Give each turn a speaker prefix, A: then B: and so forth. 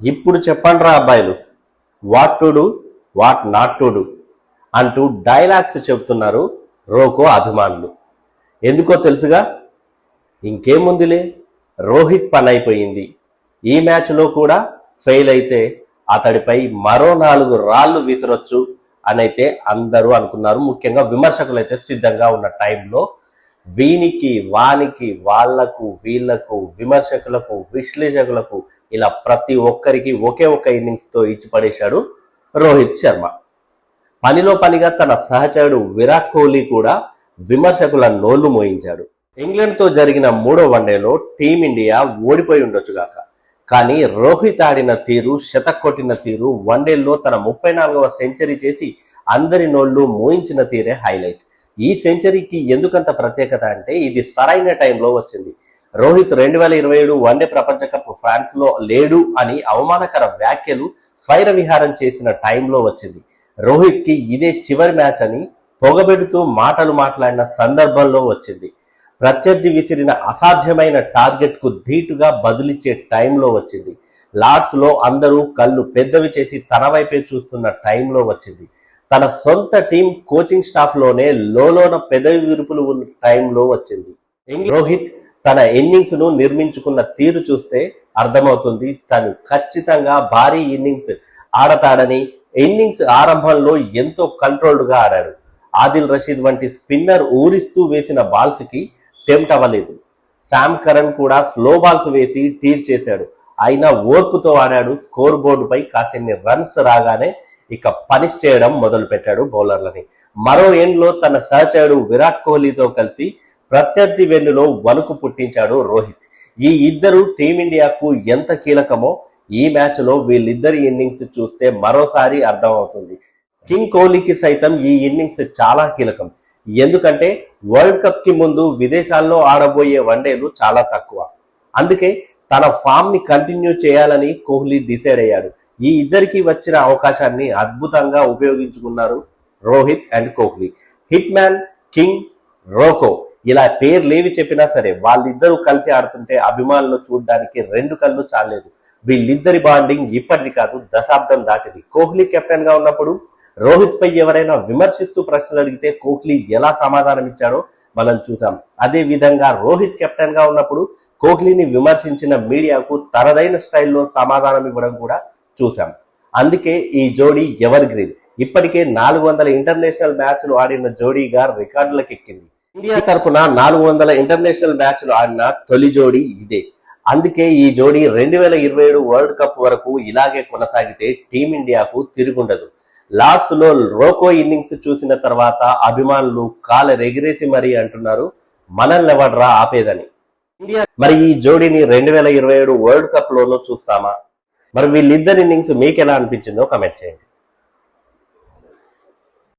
A: ఇప్పుడు చెప్పండి రా అబ్బాయిలు, what to do what not to do అంటూ డైలాగ్స్ చెబుతున్నారు రోకో అభిమానులు. ఎందుకో తెలుసుగా, ఇంకేముందిలే, రోహిత్ పని అయిపోయింది. ఈ మ్యాచ్లో కూడా ఫెయిల్ అయితే అతడిపై మరో 4 రాళ్లు విసరొచ్చు అనైతే అందరూ అనుకున్నారు. ముఖ్యంగా విమర్శకులు అయితే సిద్ధంగా ఉన్న టైంలో వీనికి వానికి వాళ్లకు వీళ్లకు విమర్శకులకు విశ్లేషకులకు ఇలా ప్రతి ఒక్కరికి ఒకే ఒక ఇన్నింగ్స్తో ఇచ్చి పడేశాడు రోహిత్ శర్మ. పనిలో పనిగా తన సహచరుడు విరాట్ కోహ్లీ కూడా విమర్శకుల నోళ్లు మోయించాడు. ఇంగ్లాండ్తో జరిగిన 3వ వన్డేలో టీమిండియా ఓడిపోయి ఉండొచ్చుగాక, కానీ రోహిత్ ఆడిన తీరు, శతకొట్టిన తీరు, వన్డేల్లో తన 34వ సెంచరీ చేసి అందరి నోళ్లు మోయించిన తీరే హైలైట్. ఈ సెంచరీకి ఎందుకంత ప్రత్యేకత అంటే ఇది సరైన టైంలో వచ్చింది. రోహిత్ 2027 వన్డే ప్రపంచ కప్ ఫ్రాన్స్ లో లేడు అని అవమానకర వ్యాఖ్యలు స్వైర విహారం చేసిన టైంలో వచ్చింది. రోహిత్ కి ఇదే చివరి మ్యాచ్ అని పొగబెడుతూ మాటలు మాట్లాడిన సందర్భంలో వచ్చింది. ప్రత్యర్థి విసిరిన అసాధ్యమైన టార్గెట్ కు ధీటుగా బదులిచ్చే టైంలో వచ్చింది. లార్డ్స్ లో అందరూ కళ్ళు పెద్దవి చేసి తన వైపే చూస్తున్న టైంలో వచ్చింది. తన సొంత టీం కోచింగ్ స్టాఫ్ లోనే లోన పెదవి విరుపులు ఉన్న టైంలో వచ్చింది. రోహిత్ తన ఇన్నింగ్స్ ను నిర్మించుకున్న తీరు చూస్తే అర్థమవుతుంది తను ఖచ్చితంగా భారీ ఇన్నింగ్స్ ఆడతాడని. ఇన్నింగ్స్ ఆరంభంలో ఎంతో కంట్రోల్డ్ గా ఆడాడు. ఆదిల్ రషీద్ వంటి స్పిన్నర్ ఊరిస్తూ వేసిన బాల్స్ కి టెంప్ట్ అవ్వలేదు. శామ్ కరణ్ కూడా స్లో బాల్స్ వేసి టీర్ చేశాడు. అయినా ఓర్పుతో ఆడాడు. స్కోర్ బోర్డుపై కాసిన్ని రన్స్ రాగానే ఇక పనిష్ చేయడం మొదలు పెట్టాడు బౌలర్లని. మరో ఎండ్లో తన సహచరుడు విరాట్ కోహ్లీతో కలిసి ప్రత్యర్థి వెన్నులో వణుకు పుట్టించాడు రోహిత్. ఈ ఇద్దరు టీమిండియాకు ఎంత కీలకమో ఈ మ్యాచ్ లో వీళ్ళిద్దరి ఇన్నింగ్స్ చూస్తే మరోసారి అర్థమవుతుంది. కింగ్ కోహ్లీకి సైతం ఈ ఇన్నింగ్స్ చాలా కీలకం. ఎందుకంటే వరల్డ్ కప్ కి ముందు విదేశాల్లో ఆడబోయే వన్డేలు చాలా తక్కువ. అందుకే తన ఫామ్ ని కంటిన్యూ చేయాలని కోహ్లీ డిసైడ్ అయ్యాడు. ఈ ఇద్దరికి వచ్చిన అవకాశాన్ని అద్భుతంగా ఉపయోగించుకున్నారు Rohit and Kohli. Hitman, king, RoKo ఇలా పేర్లేవి చెప్పినా సరే వాళ్ళిద్దరూ కలిసి ఆడుతుంటే అభిమానులు చూడడానికి 2 కళ్ళు చాలేదు. వీళ్ళిద్దరి బాండింగ్ ఇప్పటిది కాదు, దశాబ్దం దాటిది. కోహ్లీ కెప్టెన్ గా ఉన్నప్పుడు రోహిత్ పై ఎవరైనా విమర్శిస్తూ ప్రశ్నలు అడిగితే కోహ్లీ ఎలా సమాధానం ఇచ్చాడో మనం చూసాం. అదే విధంగా రోహిత్ కెప్టెన్ గా ఉన్నప్పుడు కోహ్లీని విమర్శించిన మీడియాకు తనదైన స్టైల్లో సమాధానం ఇవ్వడం కూడా చూసాం. అందుకే ఈ జోడీ ఎవర్ గ్రీన్. ఇప్పటికే 400 ఇంటర్నేషనల్ మ్యాచ్లు ఆడిన జోడీగా రికార్డులకు ఎక్కింది. ఇండియా తరపున 400 ఇంటర్నేషనల్ మ్యాచ్లు ఆడిన తొలి జోడీ ఇదే. అందుకే ఈ జోడీ 2027 వరల్డ్ కప్ వరకు ఇలాగే కొనసాగితే టీమిండియాకు తిరుగుండదు. లార్డ్స్ లో రోకో ఇన్నింగ్స్ చూసిన తర్వాత అభిమానులు కాలరెగిరేసి మరీ అంటున్నారు మనల్నెవడ్రా ఆపేదని. ఇండియా మరి ఈ జోడీని 2027 వరల్డ్ కప్ లోనూ చూస్తామా? మరి వీళ్ళిద్దరి ఇన్నింగ్స్ మీకు ఎలా అనిపించిందో కమెంట్ చేయండి.